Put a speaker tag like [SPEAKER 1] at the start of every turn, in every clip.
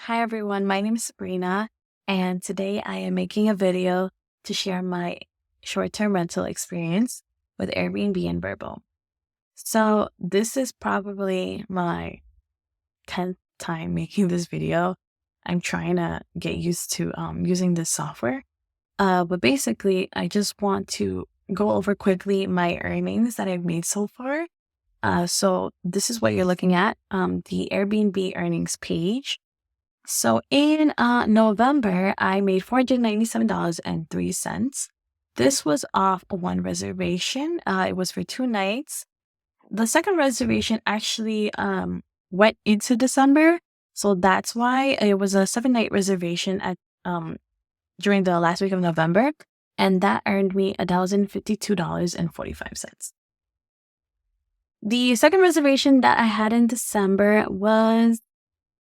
[SPEAKER 1] Hi everyone, my name is Sabrina, and today I am making a video to share my short-term rental experience with Airbnb and Vrbo. So this is probably my 10th time making this video. I'm trying to get used to using this software. But basically, I just want to go over quickly my earnings that I've made so far. So this is what you're looking at, the Airbnb earnings page. So in November, I made $497.03. This was off one reservation. It was for 2 nights. The second reservation actually went into December. So that's why it was a 7-night reservation at during the last week of November. And that earned me $1,052.45. The second reservation that I had in December was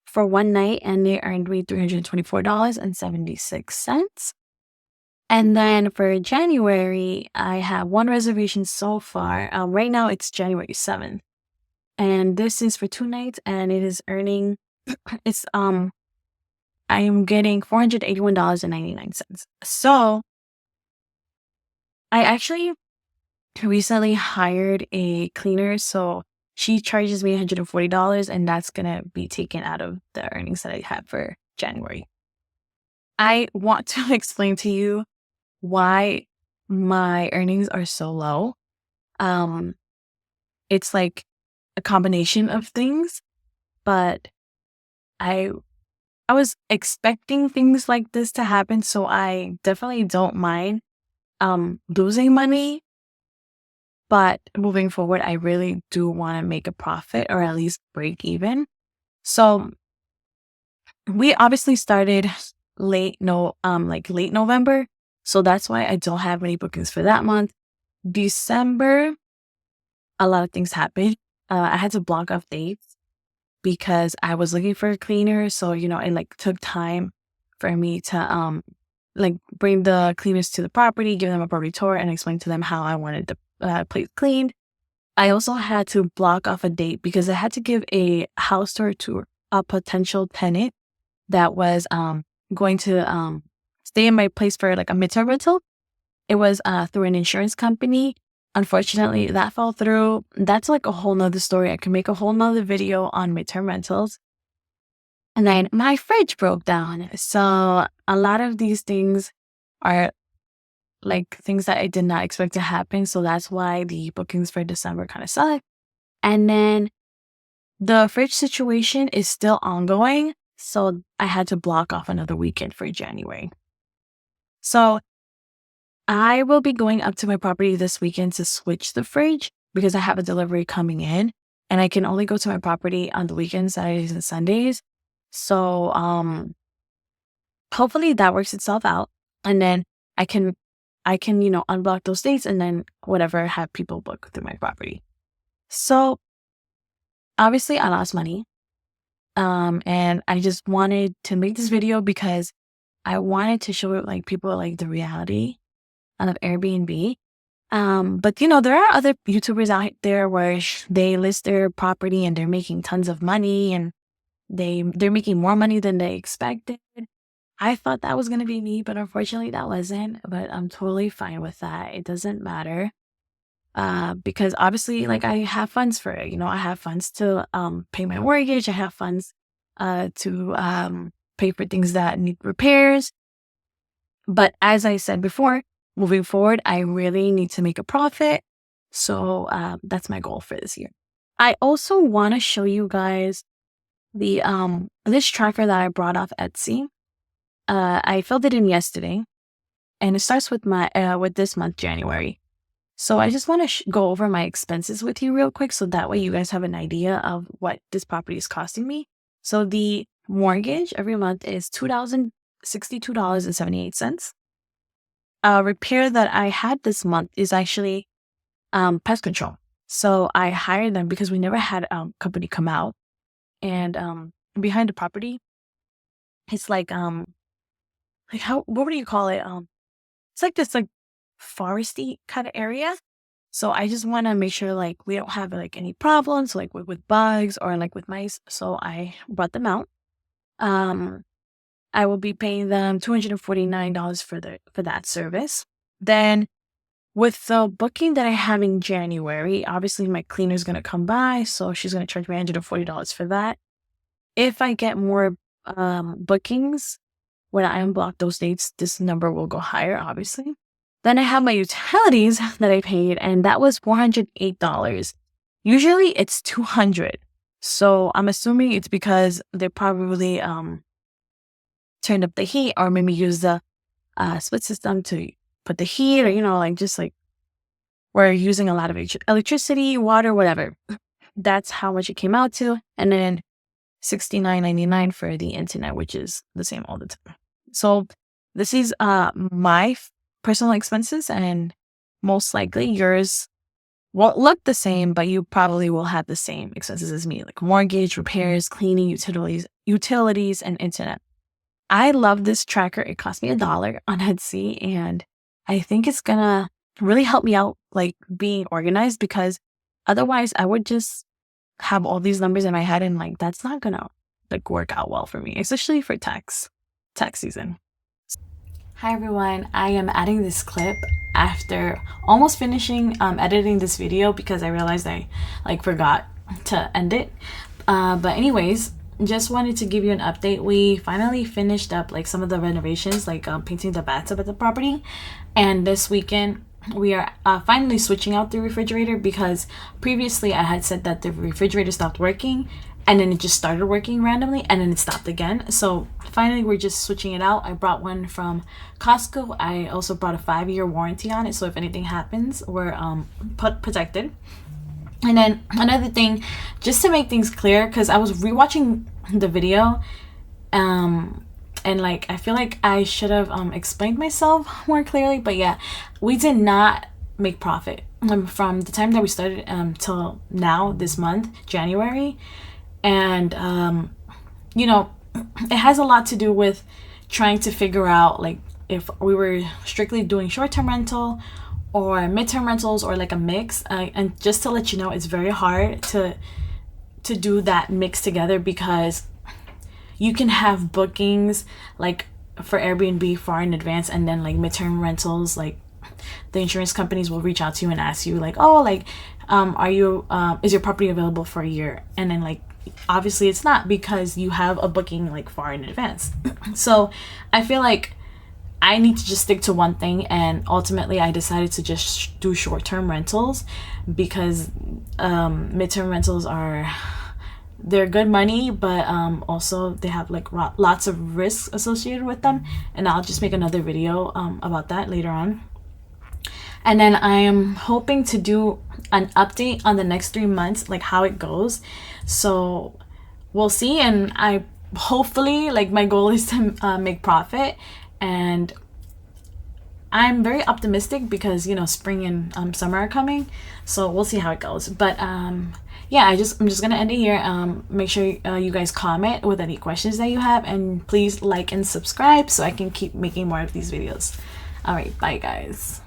[SPEAKER 1] for 1 night, and they earned me $324.76. And then for January, I have one reservation so far. Right now it's January 7th. And this is for 2 nights, and it is earning I am getting $481.99. So I actually recently hired a cleaner, so she charges me $140, and that's gonna be taken out of the earnings that I have for January. I want to explain to you why my earnings are so low. It's like a combination of things, but I was expecting things like this to happen, so I definitely don't mind losing money. But moving forward, I really do want to make a profit or at least break even. So we obviously started late November. So that's why I don't have any bookings for that month. December, a lot of things happened. I had to block off dates because I was looking for a cleaner. So, it took time for me to bring the cleaners to the property, give them a property tour, and explain to them how I wanted the place cleaned. I also had to block off a date because I had to give a house tour to a potential tenant that was going to stay in my place for like a midterm rental. It was through an insurance company. Unfortunately, that fell through. That's like a whole nother story. I can make a whole nother video on midterm rentals. And then my fridge broke down. So a lot of these things are like things that I did not expect to happen. So that's why the bookings for December kind of suck. And then the fridge situation is still ongoing. So I had to block off another weekend for January. So I will be going up to my property this weekend to switch the fridge because I have a delivery coming in, and I can only go to my property on the weekends, Saturdays and Sundays. So hopefully that works itself out, and then I can unblock those dates and then whatever, have people book through my property. So obviously I lost money. And I just wanted to make this video because I wanted to show people the reality of Airbnb. But there are other YouTubers out there where they list their property and they're making tons of money, and they're making more money than they expected. I thought that was gonna be me, but unfortunately that wasn't. But I'm totally fine with that. It doesn't matter. Because obviously I have funds for it. I have funds to pay my mortgage. I have funds to pay for things that need repairs. But as I said before, moving forward, I really need to make a profit. So that's my goal for this year. I also want to show you guys the this tracker that I brought off Etsy. I filled it in yesterday, and it starts with with this month, January. So I just want to go over my expenses with you real quick, so that way you guys have an idea of what this property is costing me. So the mortgage every month is $2,062.78. Repair that I had this month is actually pest control. So I hired them because we never had a company come out. And behind the property, it's what do you call it? It's like this foresty kind of area. So I just want to make sure we don't have any problems with bugs or with mice. So I brought them out. Um, I will be paying them $249 for that service. Then with the booking that I have in January, obviously my cleaner's gonna come by, so she's gonna charge me $140 for that. If I get more bookings when I unblock those dates, this number will go higher, obviously. Then I have my utilities that I paid, and that was $408. Usually it's $200. So I'm assuming it's because they probably turned up the heat, or maybe use the split system to put the heat, or like just like we're using a lot of electricity, water, whatever. That's how much it came out to. And then $69.99 for the internet, which is the same all the time. So this is my personal expenses, and most likely yours won't look the same, but you probably will have the same expenses as me, like mortgage, repairs, cleaning, utilities, and internet. I love this tracker. It cost me $1 on Etsy, and I think it's gonna really help me out, like being organized, because otherwise I would just have all these numbers in my head, and like that's not gonna like work out well for me, especially for tax season. Hi everyone, I am adding this clip after almost finishing editing this video because I realized I like forgot to end it. But anyways, just wanted to give you an update. We finally finished up like some of the renovations, like painting the bathtub at the property, and this weekend we are finally switching out the refrigerator, because previously I had said that the refrigerator stopped working and then it just started working randomly and then it stopped again. So finally we're just switching it out. I brought one from Costco. I also brought a 5-year warranty on it, so if anything happens, we're protected. And then another thing, just to make things clear, because I was rewatching the video, and like I feel like I should have explained myself more clearly, but yeah, we did not make profit from the time that we started till now, this month, January. And it has a lot to do with trying to figure out like if we were strictly doing short-term rental or midterm rentals, or like a mix. And just to let you know, it's very hard to do that mix together, because you can have bookings like for Airbnb far in advance, and then like midterm rentals, like the insurance companies will reach out to you and ask you like, oh, like are you is your property available for a year? And then like obviously it's not, because you have a booking like far in advance. So I feel like I need to just stick to one thing, and ultimately I decided to just do short-term rentals, because midterm rentals they're good money, but also they have like lots of risks associated with them, and I'll just make another video about that later on. And then I am hoping to do an update on the next 3 months, like how it goes. So we'll see, and I hopefully, like, my goal is to make profit, and I'm very optimistic because spring and summer are coming, so we'll see how it goes. But yeah, I'm just gonna end it here. Make sure you guys comment with any questions that you have, and please like and subscribe so I can keep making more of these videos. All right, bye guys.